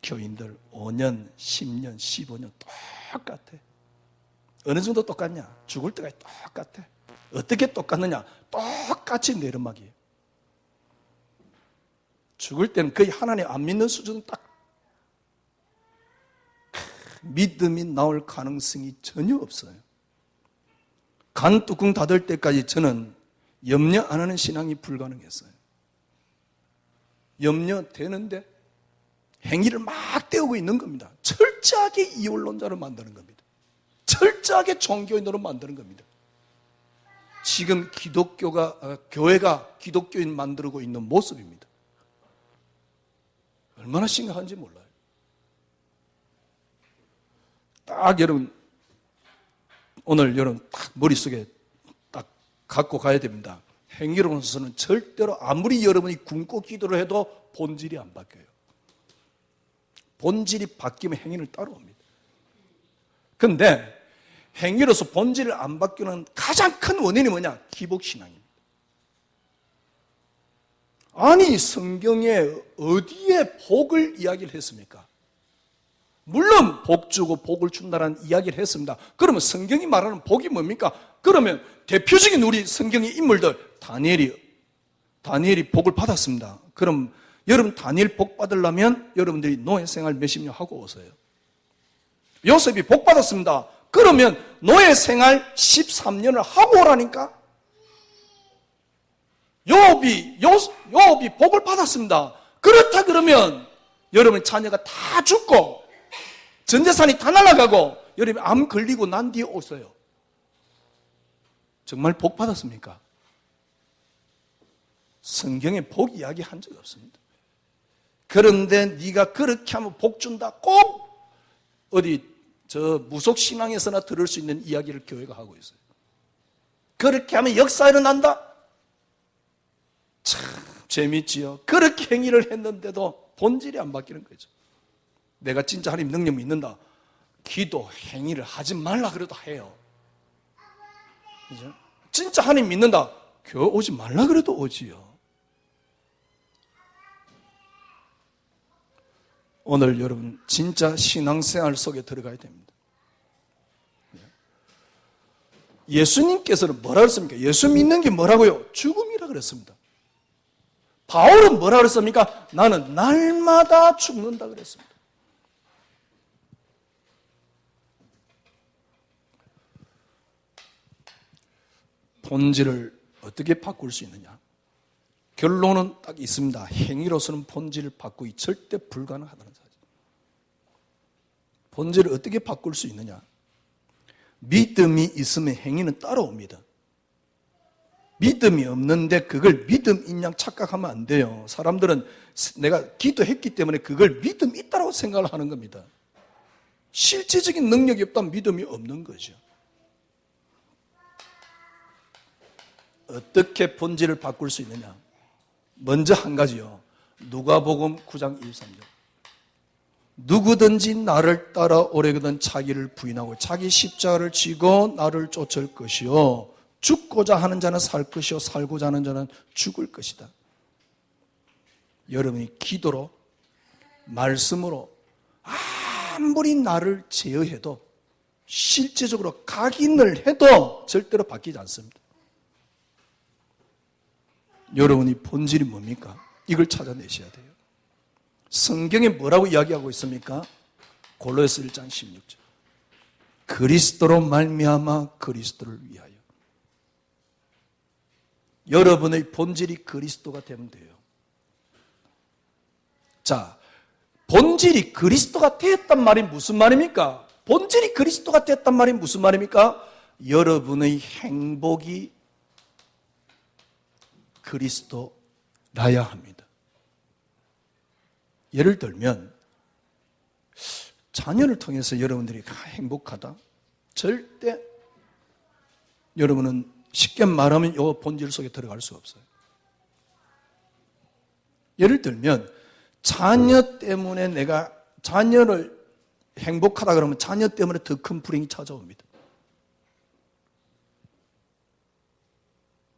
Speaker 1: 교인들 5년, 10년, 15년 똑같아. 어느 정도 똑같냐? 죽을 때까지 똑같아. 어떻게 똑같느냐? 똑같이 내리막이에요. 죽을 때는 거의 하나님 안 믿는 수준 딱 믿음이 나올 가능성이 전혀 없어요. 간 뚜껑 닫을 때까지 저는 염려 안 하는 신앙이 불가능했어요. 염려되는데 행위를 막 떼우고 있는 겁니다. 철저하게 이원론자로 만드는 겁니다. 철저하게 종교인으로 만드는 겁니다. 지금 교회가 기독교인 만들고 있는 모습입니다. 얼마나 심각한지 몰라요. 딱 여러분, 오늘 여러분 딱 머릿속에 딱 갖고 가야 됩니다. 행위로서는 절대로 아무리 여러분이 굶고 기도를 해도 본질이 안 바뀌어요. 본질이 바뀌면 행위를 따라옵니다. 그런데 행위로서 본질을 안 바뀌는 가장 큰 원인이 뭐냐? 기복신앙입니다. 아니 성경에 어디에 복을 이야기를 했습니까? 물론 복 주고 복을 준다는 이야기를 했습니다. 그러면 성경이 말하는 복이 뭡니까? 그러면 대표적인 우리 성경의 인물들 다니엘이 복을 받았습니다. 그럼 여러분 다니엘 복 받으려면 여러분들이 노예 생활 몇십 년 하고 오세요. 요셉이 복 받았습니다. 그러면 노예 생활 13년을 하고 오라니까? 요업이 복을 받았습니다. 그렇다 그러면 여러분 자녀가 다 죽고 전 재산이 다 날아가고 여러분 암 걸리고 난 뒤에 오세요. 정말 복 받았습니까? 성경에 복 이야기한 적 없습니다. 그런데 네가 그렇게 하면 복 준다. 꼭 어디 저 무속신앙에서나 들을 수 있는 이야기를 교회가 하고 있어요. 그렇게 하면 역사 일어난다. 참 재밌지요. 그렇게 행위를 했는데도 본질이 안 바뀌는 거죠. 내가 진짜 하나님 능력 믿는다. 기도, 행위를 하지 말라 그래도 해요. 그죠? 진짜 하나님 믿는다. 교회 오지 말라 그래도 오지요. 오늘 여러분 진짜 신앙생활 속에 들어가야 됩니다. 예수님께서는 뭐라 그랬습니까? 예수 믿는 게 뭐라고요? 죽음이라 그랬습니다. 바울은 뭐라 그랬습니까? 나는 날마다 죽는다 그랬습니다. 본질을 어떻게 바꿀 수 있느냐? 결론은 딱 있습니다. 행위로서는 본질을 바꾸기 절대 불가능하다는 사실. 본질을 어떻게 바꿀 수 있느냐? 믿음이 있으면 행위는 따라옵니다. 믿음이 없는데 그걸 믿음인 양 착각하면 안 돼요. 사람들은 내가 기도했기 때문에 그걸 믿음이 있다고 생각을 하는 겁니다. 실제적인 능력이 없다면 믿음이 없는 거죠. 어떻게 본질을 바꿀 수 있느냐? 먼저 한 가지요. 누가복음 9장 23절. 누구든지 나를 따라오려거든 자기를 부인하고 자기 십자가를 지고 나를 쫓을 것이요. 죽고자 하는 자는 살 것이요. 살고자 하는 자는 죽을 것이다. 여러분이 기도로, 말씀으로 아무리 나를 제어해도 실제적으로 각인을 해도 절대로 바뀌지 않습니다. 여러분이 본질이 뭡니까? 이걸 찾아내셔야 돼요. 성경에 뭐라고 이야기하고 있습니까? 골로새서 1장 16절. 그리스도로 말미암아 그리스도를 위하여. 여러분의 본질이 그리스도가 되면 돼요. 자, 본질이 그리스도가 되었단 말이 무슨 말입니까? 본질이 그리스도가 되었단 말이 무슨 말입니까? 여러분의 행복이 그리스도라야 합니다. 예를 들면 자녀를 통해서 여러분들이 행복하다? 절대 여러분은 쉽게 말하면 이 본질 속에 들어갈 수 없어요. 예를 들면 자녀 때문에 내가 자녀를 행복하다 그러면 자녀 때문에 더 큰 불행이 찾아옵니다.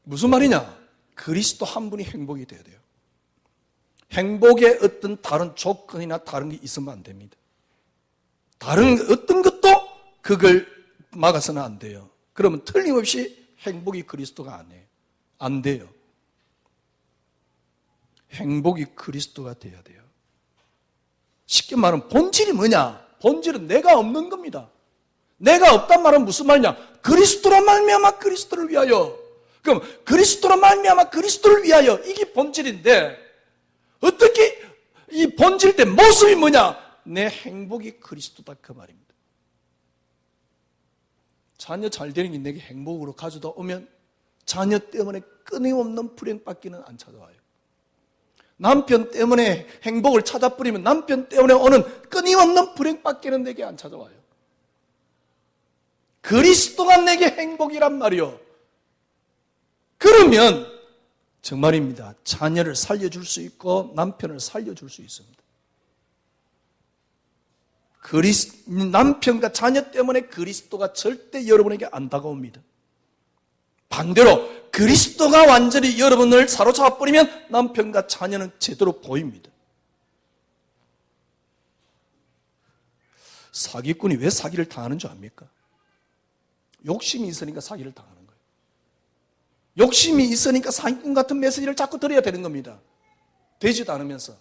Speaker 1: 무슨 말이냐? 그리스도 한 분이 행복이 돼야 돼요. 행복에 어떤 다른 조건이나 다른 게 있으면 안 됩니다. 다른 어떤 것도 그걸 막아서는 안 돼요. 그러면 틀림없이 행복이 그리스도가 아니에요. 안 돼요. 행복이 그리스도가 돼야 돼요. 쉽게 말하면 본질이 뭐냐? 본질은 내가 없는 겁니다. 내가 없단 말은 무슨 말이냐? 그리스도로 말미암아 그리스도를 위하여. 그럼 그리스도로 말미암아 그리스도를 위하여 이게 본질인데 어떻게 이 본질의 모습이 뭐냐? 내 행복이 그리스도다 그 말입니다. 자녀 잘 되는 게 내게 행복으로 가져다 오면 자녀 때문에 끊임없는 불행밖에는 안 찾아와요. 남편 때문에 행복을 찾아버리면 남편 때문에 오는 끊임없는 불행밖에는 내게 안 찾아와요. 그리스도가 내게 행복이란 말이요. 그러면 정말입니다. 자녀를 살려줄 수 있고 남편을 살려줄 수 있습니다. 남편과 자녀 때문에 그리스도가 절대 여러분에게 안 다가옵니다. 반대로 그리스도가 완전히 여러분을 사로잡아버리면 남편과 자녀는 제대로 보입니다. 사기꾼이 왜 사기를 당하는 줄 압니까? 욕심이 있으니까 사기를 당하는 거예요. 욕심이 있으니까 사기꾼 같은 메시지를 자꾸 드려야 되는 겁니다. 되지도 않으면서.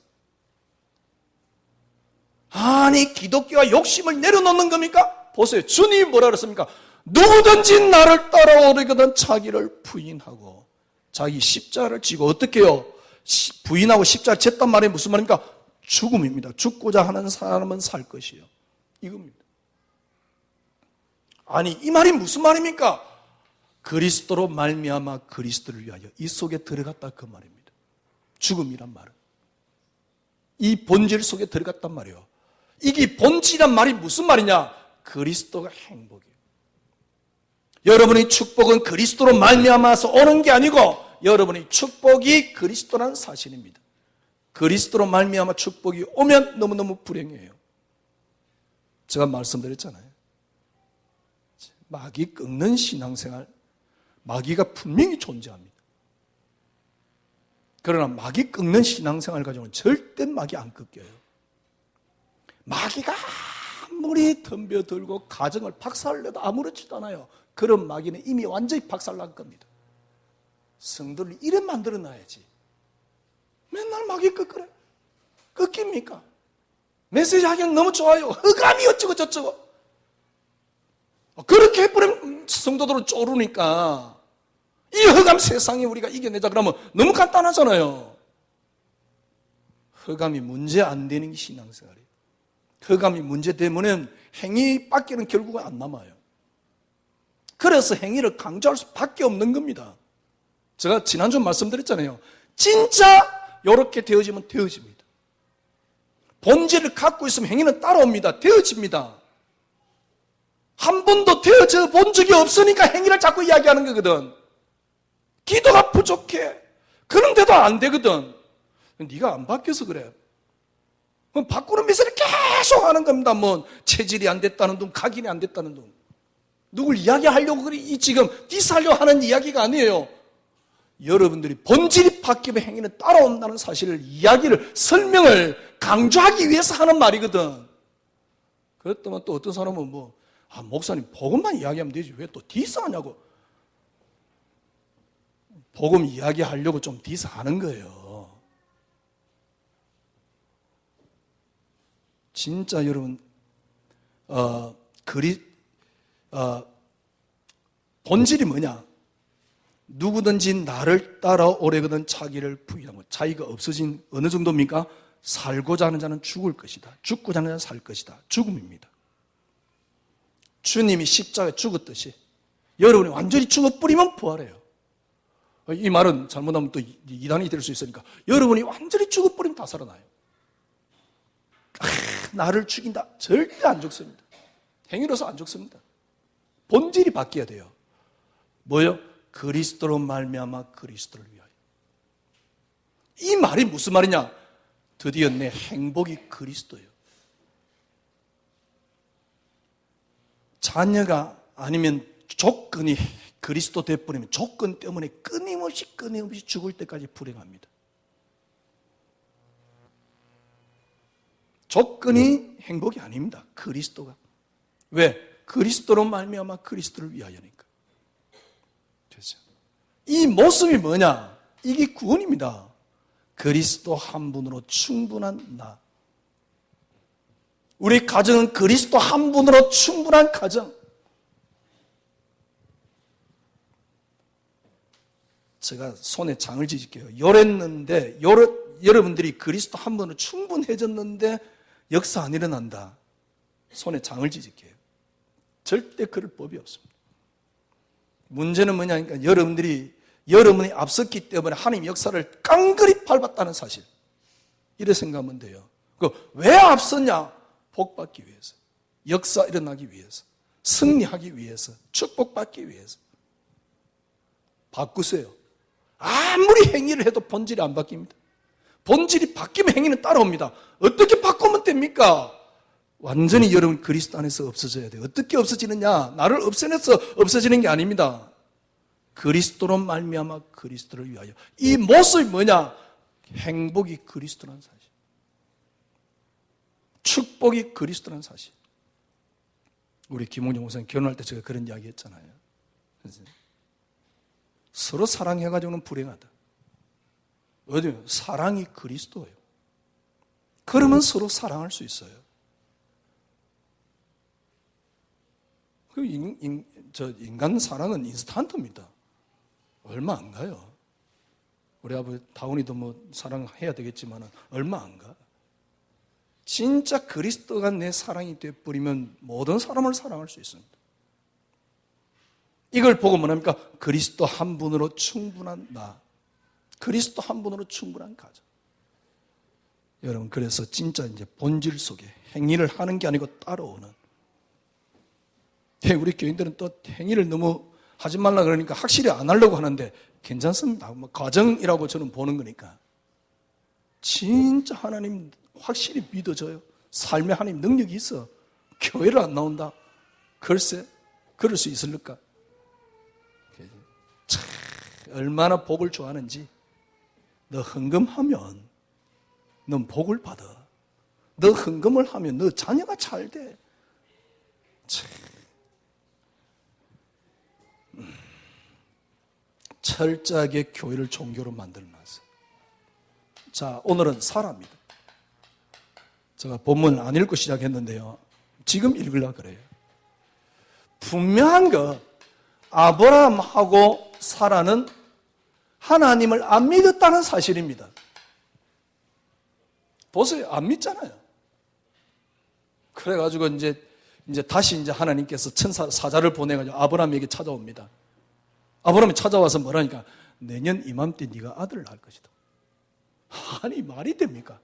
Speaker 1: 아니 기독교가 욕심을 내려놓는 겁니까? 보세요. 주님이 뭐라 그랬습니까? 누구든지 나를 따라오려거든 자기를 부인하고 자기 십자가를 지고 어떻게 해요? 부인하고 십자가를 졌단 말이 무슨 말입니까? 죽음입니다. 죽고자 하는 사람은 살 것이요. 이겁니다. 아니 이 말이 무슨 말입니까? 그리스도로 말미암아 그리스도를 위하여 이 속에 들어갔다 그 말입니다. 죽음이란 말은. 이 본질 속에 들어갔단 말이에요. 이게 본질이란 말이 무슨 말이냐? 그리스도가 행복이에요. 여러분의 축복은 그리스도로 말미암아서 오는 게 아니고 여러분의 축복이 그리스도라는 사실입니다. 그리스도로 말미암아 축복이 오면 너무너무 불행해요. 제가 말씀드렸잖아요. 마귀 꺾는 신앙생활, 마귀가 분명히 존재합니다. 그러나 마귀 꺾는 신앙생활 가지고는 절대 마귀 안 꺾여요. 마귀가 아무리 덤벼들고 가정을 박살내도 아무렇지도 않아요. 그런 마귀는 이미 완전히 박살난 겁니다. 성도를 이래 만들어 놔야지. 맨날 마귀 꺾으래. 꺾입니까? 메시지 하기는 너무 좋아요. 흑암이 어쩌고 저쩌고. 그렇게 해버리면 성도들은 쪼르니까 이 흑암 세상에 우리가 이겨내자 그러면 너무 간단하잖아요. 흑암이 문제 안 되는 게 신앙생활이에요. 흑암이 문제 되면은 행위밖에는 결국은 안 남아요. 그래서 행위를 강조할 수밖에 없는 겁니다. 제가 지난주 말씀드렸잖아요. 진짜 이렇게 되어지면 되어집니다. 본질을 갖고 있으면 행위는 따라옵니다. 되어집니다. 한 번도 되어져 본 적이 없으니까 행위를 자꾸 이야기하는 거거든. 기도가 부족해. 그런데도 안 되거든. 네가 안 바뀌어서 그래. 그럼 바꾸는 미세를 계속 하는 겁니다. 뭐 체질이 안 됐다는 둥, 각인이 안 됐다는 둥. 누굴 이야기하려고 그래 이 지금 디스하려고 하는 이야기가 아니에요. 여러분들이 본질이 바뀌면 행위는 따라온다는 사실을 이야기를 설명을 강조하기 위해서 하는 말이거든. 그랬더니 또 어떤 사람은 목사님 복음만 이야기하면 되지 왜 또 디스하냐고. 복음 이야기하려고 좀 디스하는 거예요. 진짜 여러분 본질이 뭐냐? 누구든지 나를 따라 오래거든 자기를 부인하고. 자기가 없어진 어느 정도입니까? 살고자 하는 자는 죽을 것이다. 죽고자 하는 자는 살 것이다. 죽음입니다. 주님이 십자가에 죽었듯이 여러분이 완전히 죽어버리면 부활해요. 이 말은 잘못하면 또 이단이 될 수 있으니까 여러분이 완전히 죽어버리면 다 살아나요. 나를 죽인다. 절대 안 죽습니다. 행위로서 안 죽습니다. 본질이 바뀌어야 돼요. 뭐요? 그리스도로 말미암아 그리스도를 위하여. 이 말이 무슨 말이냐? 드디어 내 행복이 그리스도예요. 자녀가 아니면 조건이 그리스도 돼버리면 조건 때문에 끊임없이 죽을 때까지 불행합니다. 조건이 행복이 아닙니다. 그리스도가. 왜? 그리스도로 말미암아 그리스도를 위하여니까. 그렇죠? 이 모습이 뭐냐? 이게 구원입니다. 그리스도 한 분으로 충분한 나. 우리 가정은 그리스도 한 분으로 충분한 가정. 제가 손에 장을 지질게요. 요랬는데 여러분들이 그리스도 한 분으로 충분해졌는데 역사 안 일어난다. 손에 장을 지질게요. 절대 그럴 법이 없습니다. 문제는 뭐냐니까 여러분이 앞섰기 때문에 하나님 역사를 깡그리 밟았다는 사실. 이래 생각하면 돼요. 왜 앞섰냐? 복받기 위해서, 역사 일어나기 위해서, 승리하기 위해서, 축복받기 위해서. 바꾸세요. 아무리 행위를 해도 본질이 안 바뀝니다. 본질이 바뀌면 행위는 따라옵니다. 어떻게 바꾸면 됩니까? 완전히 여러분 그리스도 안에서 없어져야 돼요. 어떻게 없어지느냐? 나를 없애내서 없어지는 게 아닙니다. 그리스도로 말미암아 그리스도를 위하여. 이 모습이 뭐냐? 행복이 그리스도라는 사실. 축복이 그리스도라는 사실. 우리 김홍정 목사님 결혼할 때 제가 그런 이야기 했잖아요. 서로 사랑해가지고는 불행하다. 어디요? 사랑이 그리스도예요. 그러면 서로 사랑할 수 있어요. 인간 사랑은 인스턴트입니다. 얼마 안 가요. 우리 아버지 다운이도 사랑해야 되겠지만 얼마 안 가. 진짜 그리스도가 내 사랑이 되어버리면 모든 사람을 사랑할 수 있습니다. 이걸 보고 뭐합니까? 그리스도 한 분으로 충분한 나. 그리스도 한 분으로 충분한 가정. 여러분, 그래서 진짜 이제 본질 속에 행위를 하는 게 아니고 따라오는. 우리 교인들은 또 행위를 너무 하지 말라 그러니까 확실히 안 하려고 하는데 괜찮습니다. 뭐 과정이라고 저는 보는 거니까. 진짜 하나님 확실히 믿어져요. 삶에 하나님 능력이 있어. 교회를 안 나온다. 글쎄, 그럴 수 있을까? 참, 얼마나 복을 좋아하는지. 너 헌금하면 넌 복을 받아. 너 헌금을 하면 너 자녀가 잘 돼. 참. 철저하게 교회를 종교로 만들어놨어요. 자, 오늘은 사라입니다. 제가 본문을 안 읽고 시작했는데요. 지금 읽으려고 그래요. 분명한 거, 아브라함하고 사라는 하나님을 안 믿었다는 사실입니다. 보세요. 안 믿잖아요. 그래가지고 이제 다시 하나님께서 천사 사자를 보내가지고 아브라함에게 찾아옵니다. 아브라함이 찾아와서 뭐라니까? 내년 이맘때 네가 아들을 낳을 것이다. 아니, 말이 됩니까?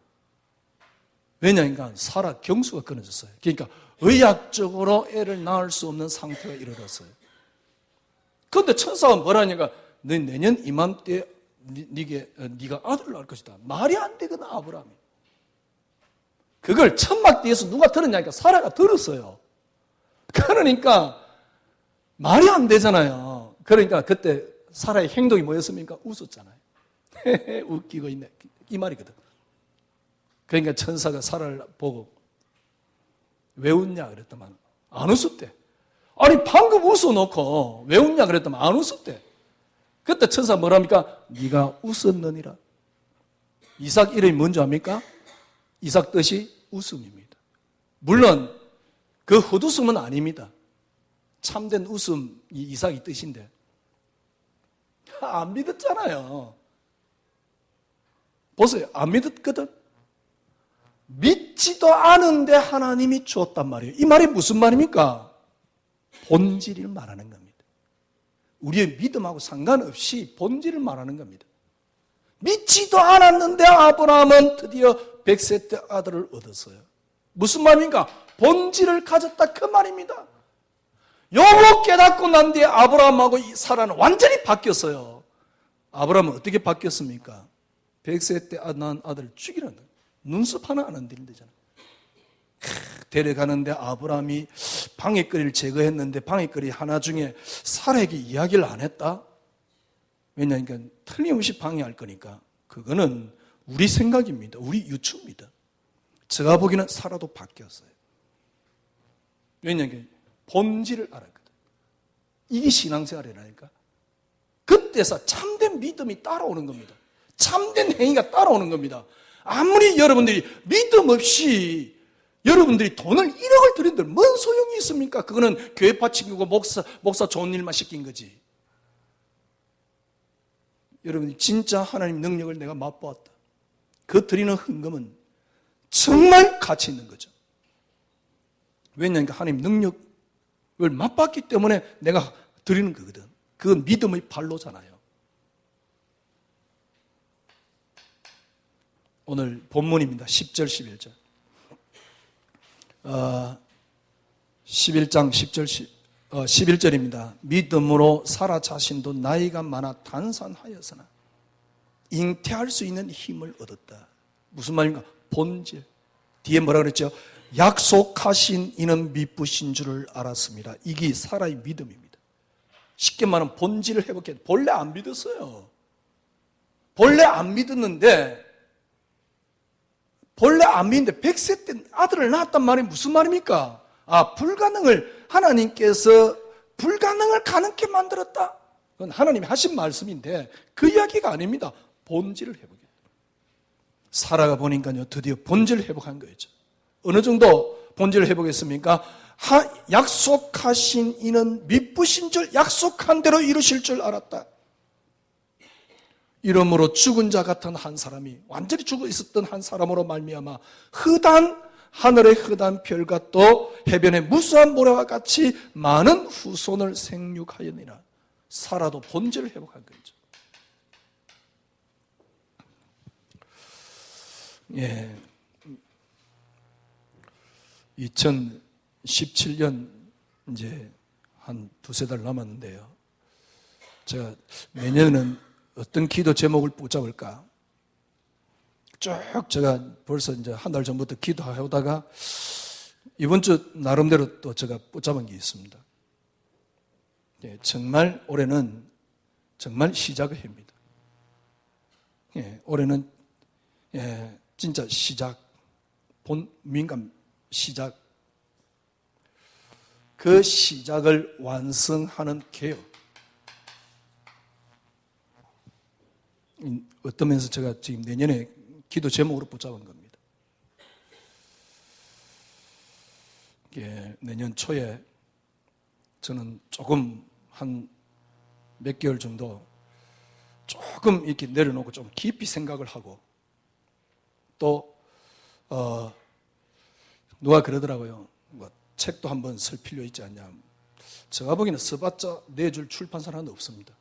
Speaker 1: 왜냐니까 사라 경수가 끊어졌어요. 그러니까 의학적으로 애를 낳을 수 없는 상태가 이르렀어요. 그런데 천사가 뭐라니까? 너 내년 이맘때 네가 아들을 낳을 것이다. 말이 안 되거든, 아브라함이. 그걸 천막 뒤에서 누가 들었냐니까 사라가 들었어요. 그러니까 말이 안 되잖아요. 그러니까 그때 사라의 행동이 뭐였습니까? 웃었잖아요. 웃기고 있네. 이 말이거든. 그러니까 천사가 사라를 보고 왜 웃냐 그랬더만 안 웃었대. 아니 방금 웃어놓고 왜 웃냐 그랬더만 안 웃었대. 그때 천사가 뭐랍니까? 네가 웃었느니라. 이삭 이름이 뭔지 압니까? 이삭 뜻이 웃음입니다. 물론 그 헛웃음은 아닙니다. 참된 웃음이 이삭이 뜻인데 안 믿었잖아요. 보세요. 안 믿었거든. 믿지도 않은데 하나님이 주었단 말이에요. 이 말이 무슨 말입니까? 본질을 말하는 겁니다. 우리의 믿음하고 상관없이 본질을 말하는 겁니다. 믿지도 않았는데 아브라함은 드디어 100세 때 아들을 얻었어요. 무슨 말입니까? 본질을 가졌다 그 말입니다. 요거 깨닫고 난 뒤에 아브라함하고 사라는 완전히 바뀌었어요. 아브라함은 어떻게 바뀌었습니까? 100세 때 낳은 아들을 죽이는 눈썹 하나 안 흔들리잖아요. 데려가는데 아브라함이 방해거리를 제거했는데 방해거리 하나 중에 사라에게 이야기를 안 했다? 왜냐하니까 틀림없이 방해할 거니까. 그거는 우리 생각입니다. 우리 유추입니다. 제가 보기에는 사라도 바뀌었어요. 왜냐하니까 본질을 알았거든. 이게 신앙생활이라니까. 그때서 참된 믿음이 따라오는 겁니다. 참된 행위가 따라오는 겁니다. 아무리 여러분들이 믿음 없이 여러분들이 돈을 1억을 들인들 뭔 소용이 있습니까? 그거는 교회파 친구고 목사 좋은 일만 시킨 거지. 여러분이 진짜 하나님 능력을 내가 맛보았다. 그 드리는 헌금은 정말 가치 있는 거죠. 왜냐하면 하나님 능력을 맛봤기 때문에 내가 드리는 거거든. 그건 믿음의 발로잖아요. 오늘 본문입니다. 10절 11절 11장 10절 11절입니다. 믿음으로 사라 자신도 나이가 많아 단산하였으나 잉태할 수 있는 힘을 얻었다. 무슨 말인가? 본질. 뒤에 뭐라 그랬죠? 약속하신 이는 미쁘신 줄을 알았습니다. 이게 사라의 믿음입니다. 쉽게 말하면 본질을 회복해. 본래 안 믿었어요. 본래 안 믿었는데 100세 때 아들을 낳았단 말이 무슨 말입니까? 불가능을 하나님께서 불가능을 가능케 만들었다. 그건 하나님이 하신 말씀인데 그 이야기가 아닙니다. 본질을 회복해. 사라가 보니까요 드디어 본질을 회복한 거였죠. 어느 정도 본질을 회복했습니까? 약속하신 이는 미쁘신 줄 약속한 대로 이루실 줄 알았다. 이러므로 죽은 자 같은 한 사람이 완전히 죽어 있었던 한 사람으로 말미암아 하늘의 흐단 별과 또 해변의 무수한 모래와 같이 많은 후손을 생육하였느니라. 사라도 본질을 회복한 거죠. 예, 2017년 이제 한 두세 달 남았는데요. 제가 내년에는 어떤 기도 제목을 붙잡을까? 쭉 제가 벌써 이제 한 달 전부터 기도하다가 이번 주 나름대로 또 제가 붙잡은 게 있습니다. 예, 정말 올해는 정말 시작의 해입니다. 예, 올해는 진짜 시작, 민감 시작, 그 시작을 완성하는 개혁. 어떤 면에서 제가 지금 내년에 기도 제목으로 붙잡은 겁니다. 내년 초에 저는 조금 한 몇 개월 정도 조금 이렇게 내려놓고 좀 깊이 생각을 하고 또 누가 그러더라고요. 뭐 책도 한번 쓸 필요 있지 않냐. 제가 보기에는 써봤자 내줄 출판사는 없습니다.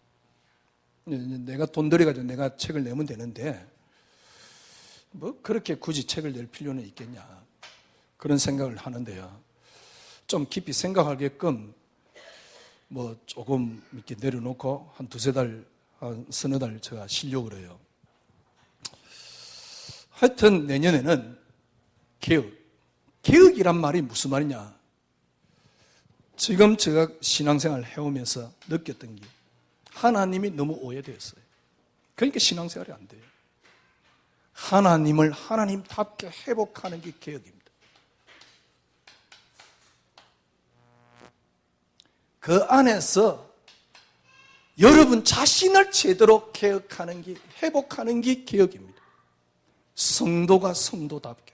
Speaker 1: 내가 돈 들여가지고 내가 책을 내면 되는데 뭐 그렇게 굳이 책을 낼 필요는 있겠냐 그런 생각을 하는데요. 좀 깊이 생각하게끔 뭐 조금 이렇게 내려놓고 한 두세 달, 한 서너 달 제가 쉬려고 그래요. 하여튼 내년에는 개혁이란 말이 무슨 말이냐. 지금 제가 신앙생활을 해오면서 느꼈던 게 하나님이 너무 오해되었어요. 그러니까 신앙생활이 안 돼요. 하나님을 하나님답게 회복하는 게 개혁입니다. 그 안에서 여러분 자신을 제대로 개혁하는 게, 회복하는 게 개혁입니다. 성도가 성도답게.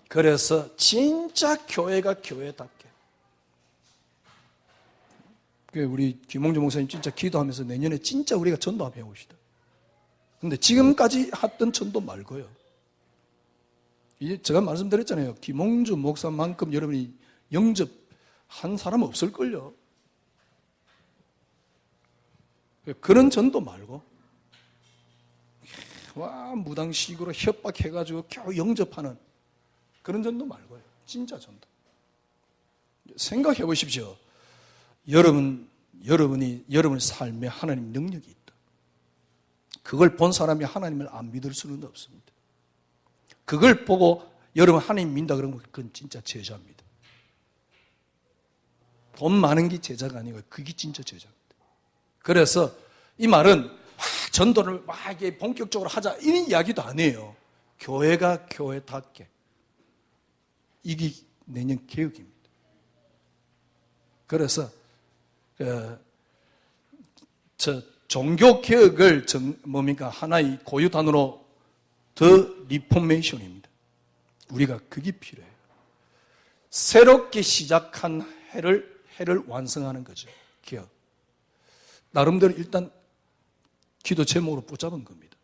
Speaker 1: 그래서 진짜 교회가 교회답게. 우리 김홍주 목사님 진짜 기도하면서 내년에 진짜 우리가 전도 한번 해봅시다. 근데 지금까지 했던 전도 말고요. 이제 제가 말씀드렸잖아요. 김홍주 목사만큼 여러분이 영접한 사람 없을걸요. 그런 전도 말고 무당식으로 협박해가지고 겨우 영접하는 그런 전도 말고요. 진짜 전도. 생각해 보십시오. 여러분이 여러분 삶에 하나님 능력이 있다. 그걸 본 사람이 하나님을 안 믿을 수는 없습니다. 그걸 보고 여러분 하나님 믿는다 그러면 그건 진짜 제자입니다. 돈 많은 게 제자가 아니고 그게 진짜 제자입니다. 그래서 이 말은 전도를 막 이게 본격적으로 하자 이런 이야기도 아니에요. 교회가 교회답게. 이게 내년 개혁입니다. 그래서 종교 개혁을 뭡니까 하나의 고유 단어로 The Reformation입니다. 우리가 그게 필요해요. 새롭게 시작한 해를 완성하는 거죠. 개혁. 나름대로 일단 기도 제목으로 붙잡은 겁니다.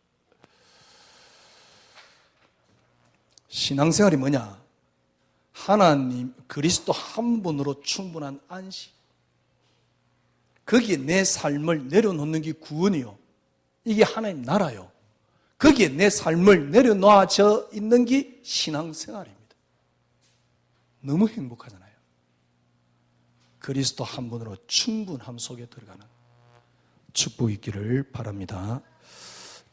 Speaker 1: 신앙생활이 뭐냐? 하나님, 그리스도 한 분으로 충분한 안식. 거기에 내 삶을 내려놓는 게 구원이요. 이게 하나님 나라요. 거기에 내 삶을 내려놓아져 있는 게 신앙생활입니다. 너무 행복하잖아요. 그리스도 한 분으로 충분함 속에 들어가는 축복이 있기를 바랍니다.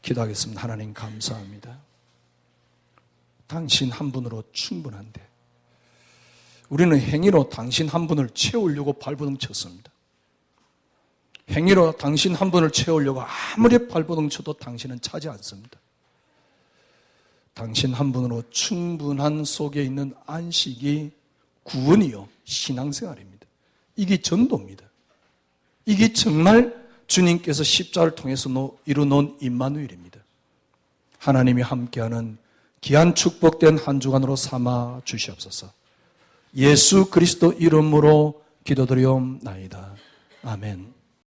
Speaker 1: 기도하겠습니다. 하나님 감사합니다. 당신 한 분으로 충분한데 우리는 행위로 당신 한 분을 채우려고 발버둥 쳤습니다. 행위로 당신 한 분을 채우려고 아무리 발버둥 쳐도 당신은 차지 않습니다. 당신 한 분으로 충분한 속에 있는 안식이 구원이요 신앙생활입니다. 이게 전도입니다. 이게 정말 주님께서 십자가를 통해서 이루어놓은 임마누엘입니다. 하나님이 함께하는 귀한 축복된 한 주간으로 삼아 주시옵소서. 예수 그리스도 이름으로 기도드리옵나이다. 아멘.